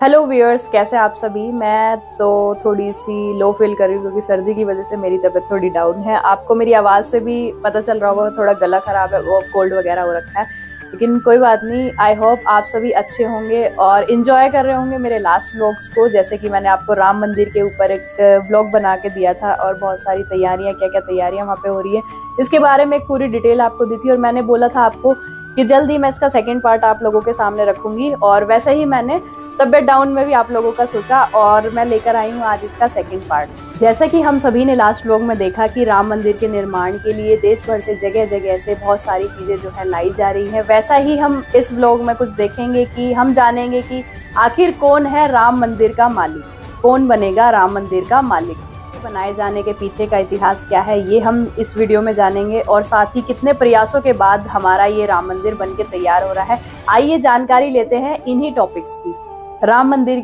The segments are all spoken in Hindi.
हेलो व्यूअर्स, कैसे आप सभी। मैं तो थोड़ी सी लो फील कर रही हूँ क्योंकि सर्दी की वजह से मेरी तबीयत थोड़ी डाउन है। आपको मेरी आवाज़ से भी पता चल रहा होगा थोड़ा गला खराब है, वो कोल्ड वगैरह हो रखा है, लेकिन कोई बात नहीं। आई होप आप सभी अच्छे होंगे और इन्जॉय कर रहे होंगे मेरे लास्ट व्लॉग्स को। जैसे कि मैंने आपको राम मंदिर के ऊपर एक व्लॉग बना के दिया था और बहुत सारी तैयारियां, क्या क्या तैयारियां वहाँ पे हो रही है, इसके बारे में एक पूरी डिटेल आपको दी थी। और मैंने बोला था आपको कि जल्द ही मैं इसका सेकंड पार्ट आप लोगों के सामने रखूंगी, और वैसे ही मैंने तबियत डाउन में भी आप लोगों का सोचा और मैं लेकर आई हूँ आज इसका सेकंड पार्ट। जैसा कि हम सभी ने लास्ट व्लॉग में देखा कि राम मंदिर के निर्माण के लिए देश भर से जगह जगह से बहुत सारी चीजें जो है लाई जा रही है, वैसा ही हम इस व्लॉग में कुछ देखेंगे कि हम जानेंगे कि आखिर कौन है राम मंदिर का मालिक, कौन बनेगा राम मंदिर का मालिक, बनाए जाने के पीछे का इतिहास क्या है, ये हम इस वीडियो में जानेंगे। और साथ ही कितने प्रयासों के बाद हमारा ये राम मंदिर बनके तैयार हो रहा है। आइए जानकारी लेते हैं इन्हीं टॉपिक्स की। राम मंदिर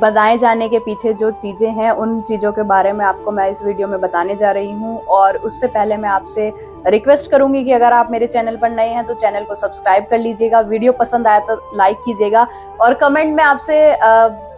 बनाए जाने के पीछे जो चीजें हैं, उन चीजों के बारे में आपको मैं इस वीडियो में बताने जा रही हूँ। और उससे पहले मैं आपसे रिक्वेस्ट करूंगी कि अगर आप मेरे चैनल पर नए हैं तो चैनल को सब्सक्राइब कर लीजिएगा, वीडियो पसंद आया तो लाइक कीजिएगा, और कमेंट में आपसे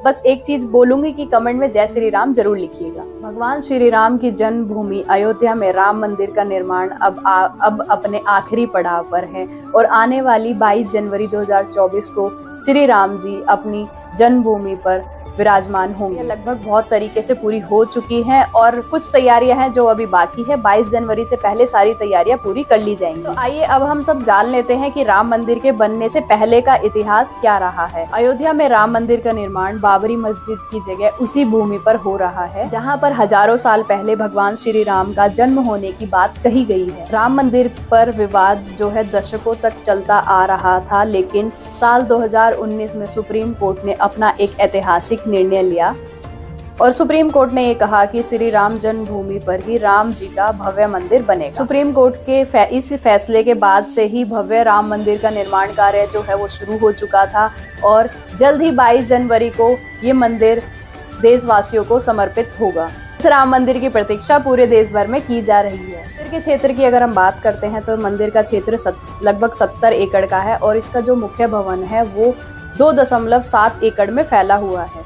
बस एक चीज बोलूंगी कि कमेंट में जय श्री राम जरूर लिखिएगा। भगवान श्री राम की जन्मभूमि अयोध्या में राम मंदिर का निर्माण अब अपने आखिरी पड़ाव पर है और आने वाली 22 जनवरी 2024 को श्री राम जी अपनी जन्मभूमि पर विराजमान होंगे। लगभग बहुत तरीके से पूरी हो चुकी हैं और कुछ तैयारियां हैं जो अभी बाकी है। 22 जनवरी से पहले सारी तैयारियां पूरी कर ली जाएंगी। तो आइए अब हम सब जान लेते हैं कि राम मंदिर के बनने से पहले का इतिहास क्या रहा है। अयोध्या में राम मंदिर का निर्माण बाबरी मस्जिद की जगह उसी भूमि पर हो रहा है जहाँ पर हजारों साल पहले भगवान श्री राम का जन्म होने की बात कही गई है। राम मंदिर पर विवाद जो है दशकों तक चलता आ रहा था, लेकिन साल 2019 में सुप्रीम कोर्ट ने अपना एक ऐतिहासिक निर्णय लिया और सुप्रीम कोर्ट ने ये कहा कि श्री राम जन्मभूमि पर ही राम जी का भव्य मंदिर बनेगा। सुप्रीम कोर्ट के इस फैसले के बाद से ही भव्य राम मंदिर का निर्माण कार्य जो है वो शुरू हो चुका था और जल्द ही 22 जनवरी को ये मंदिर देशवासियों को समर्पित होगा। इस राम मंदिर की प्रतीक्षा पूरे देश भर में की जा रही है। मंदिर के क्षेत्र की अगर हम बात करते हैं तो मंदिर का क्षेत्र लगभग 70 एकड़ का है और इसका जो मुख्य भवन है वो 2.7 एकड़ में फैला हुआ है।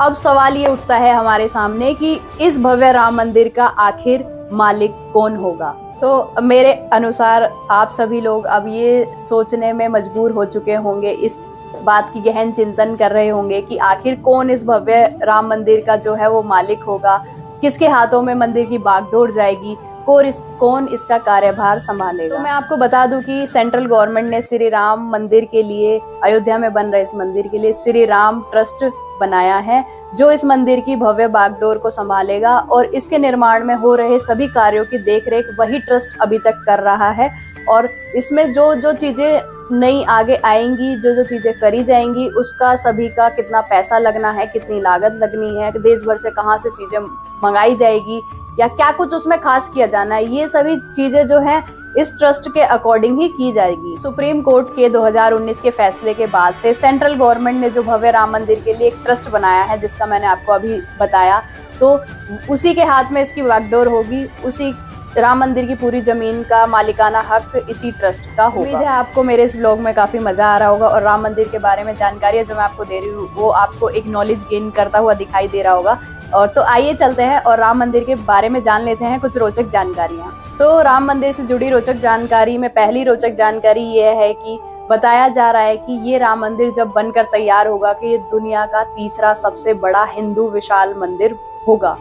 अब सवाल ये उठता है हमारे सामने कि इस भव्य राम मंदिर का आखिर मालिक कौन होगा। तो मेरे अनुसार आप सभी लोग अब ये सोचने में मजबूर हो चुके होंगे, इस बात की गहन चिंतन कर रहे होंगे कि आखिर कौन इस भव्य राम मंदिर का जो है वो मालिक होगा, किसके हाथों में मंदिर की बागडोर जाएगी, कौन इसका कार्यभार संभालेगा। तो मैं आपको बता दूं कि सेंट्रल गवर्नमेंट ने श्री राम मंदिर के लिए, अयोध्या में बन रहे इस मंदिर के लिए श्री राम ट्रस्ट बनाया है जो इस मंदिर की भव्य बागडोर को संभालेगा और इसके निर्माण में हो रहे सभी कार्यों की देखरेख वही ट्रस्ट अभी तक कर रहा है। और इसमें जो जो चीजें नई आगे आएंगी, जो जो चीजें करी जाएंगी, उसका सभी का कितना पैसा लगना है, कितनी लागत लगनी है, देश भर से कहाँ से चीजें मंगाई जाएगी या क्या कुछ उसमें खास किया जाना है, ये सभी चीजें जो हैं इस ट्रस्ट के अकॉर्डिंग ही की जाएगी। सुप्रीम कोर्ट के 2019 के फैसले के बाद से सेंट्रल गवर्नमेंट ने जो भव्य राम मंदिर के लिए एक ट्रस्ट बनाया है, जिसका मैंने आपको अभी बताया, तो उसी के हाथ में इसकी बागडोर होगी, उसी राम मंदिर की पूरी जमीन का मालिकाना हक इसी ट्रस्ट का होगा। उम्मीद है आपको मेरे इस व्लॉग में काफी मजा आ रहा होगा और राम मंदिर के बारे में जानकारी जो मैं आपको दे रही हूँ वो आपको एक नॉलेज गेन करता हुआ दिखाई दे रहा होगा। और तो आइए चलते हैं और राम मंदिर के बारे में जान लेते हैं कुछ रोचक जानकारियां। तो राम मंदिर से जुड़ी रोचक जानकारी में पहली रोचक जानकारी ये है कि बताया जा रहा है कि ये राम मंदिर जब बनकर तैयार होगा कि ये दुनिया का तीसरा सबसे बड़ा हिंदू विशाल मंदिर होगा।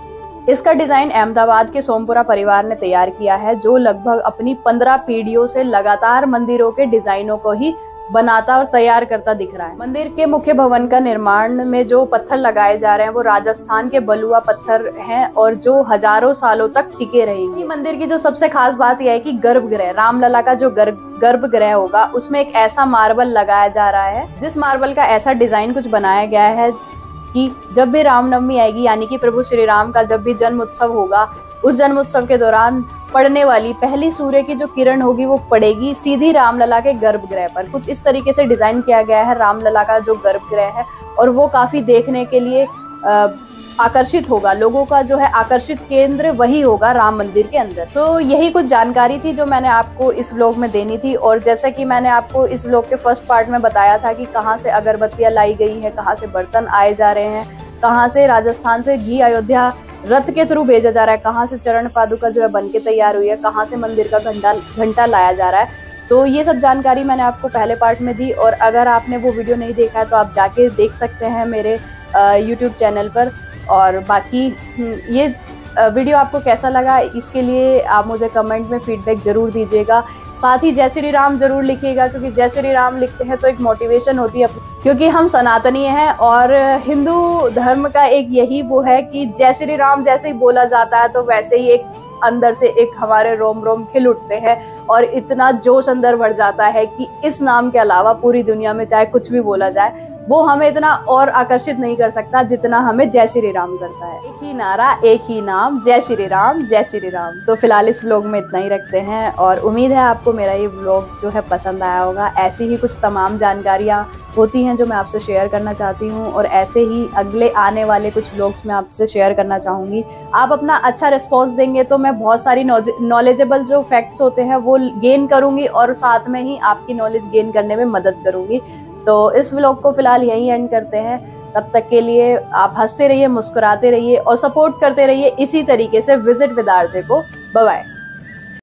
इसका डिजाइन अहमदाबाद के सोमपुरा परिवार ने तैयार किया है, जो लगभग अपनी 15 पीढ़ियों से लगातार मंदिरों के डिजाइनों को ही बनाता और तैयार करता दिख रहा है। मंदिर के मुख्य भवन का निर्माण में जो पत्थर लगाए जा रहे हैं वो राजस्थान के बलुआ पत्थर हैं और जो हजारों सालों तक टिके रहेंगे। मंदिर की जो सबसे खास बात यह है कि गर्भगृह, रामलला का जो गर्भगृह होगा उसमें एक ऐसा मार्बल लगाया जा रहा है, जिस मार्बल का ऐसा डिजाइन कुछ बनाया गया है कि जब भी रामनवमी आएगी, यानी कि प्रभु श्री राम का जब भी जन्म उत्सव होगा, उस जन्म उत्सव के दौरान पड़ने वाली पहली सूर्य की जो किरण होगी वो पड़ेगी सीधी रामलला के गर्भगृह पर। कुछ इस तरीके से डिजाइन किया गया है रामलला का जो गर्भगृह है और वो काफी देखने के लिए आकर्षित होगा, लोगों का जो है आकर्षित केंद्र वही होगा राम मंदिर के अंदर। तो यही कुछ जानकारी थी जो मैंने आपको इस व्लॉग में देनी थी। और जैसा कि मैंने आपको इस व्लॉग के फर्स्ट पार्ट में बताया था कि कहाँ से अगरबत्तियां लाई गई है, कहाँ से बर्तन आए जा रहे हैं, कहाँ से राजस्थान से घी अयोध्या रथ के थ्रू भेजा जा रहा है, कहाँ से चरण पादुका जो है बन के तैयार हुई है, कहाँ से मंदिर का घंटा लाया जा रहा है। तो ये सब जानकारी मैंने आपको पहले पार्ट में दी, और अगर आपने वो वीडियो नहीं देखा है तो आप जाके देख सकते हैं मेरे YouTube चैनल पर। और बाकी ये वीडियो आपको कैसा लगा इसके लिए आप मुझे कमेंट में फीडबैक जरूर दीजिएगा। साथ ही जय श्री राम जरूर लिखिएगा, क्योंकि जय श्री राम लिखते हैं तो एक मोटिवेशन होती है, क्योंकि हम सनातनी हैं और हिंदू धर्म का एक यही वो है कि जय श्री राम जैसे ही बोला जाता है तो वैसे ही एक अंदर से एक हमारे रोम रोम खिल उठते हैं और इतना जोश अंदर बढ़ जाता है कि इस नाम के अलावा पूरी दुनिया में चाहे कुछ भी बोला जाए वो हमें इतना और आकर्षित नहीं कर सकता जितना हमें जय श्री राम करता है। एक ही नारा, एक ही नाम, जय श्री राम, जय श्री राम। तो फिलहाल इस व्लॉग में इतना ही रखते हैं और उम्मीद है आपको मेरा ये व्लॉग जो है पसंद आया होगा। ऐसी ही कुछ तमाम जानकारियाँ होती हैं जो मैं आपसे शेयर करना चाहती हूँ, और ऐसे ही अगले आने वाले कुछ व्लॉग्स में आपसे शेयर करना चाहूँगी। आप अपना अच्छा रिस्पॉन्स देंगे तो मैं बहुत सारी नॉलेजेबल जो फैक्ट्स होते हैं वो गेन करूँगी और साथ में ही आपकी नॉलेज गेन करने में मदद करूँगी। तो इस व्लॉग को फिलहाल यहीं एंड करते हैं। तब तक के लिए आप हंसते रहिए, मुस्कुराते रहिए और सपोर्ट करते रहिए इसी तरीके से विजिट विद आरजे को। Bye bye.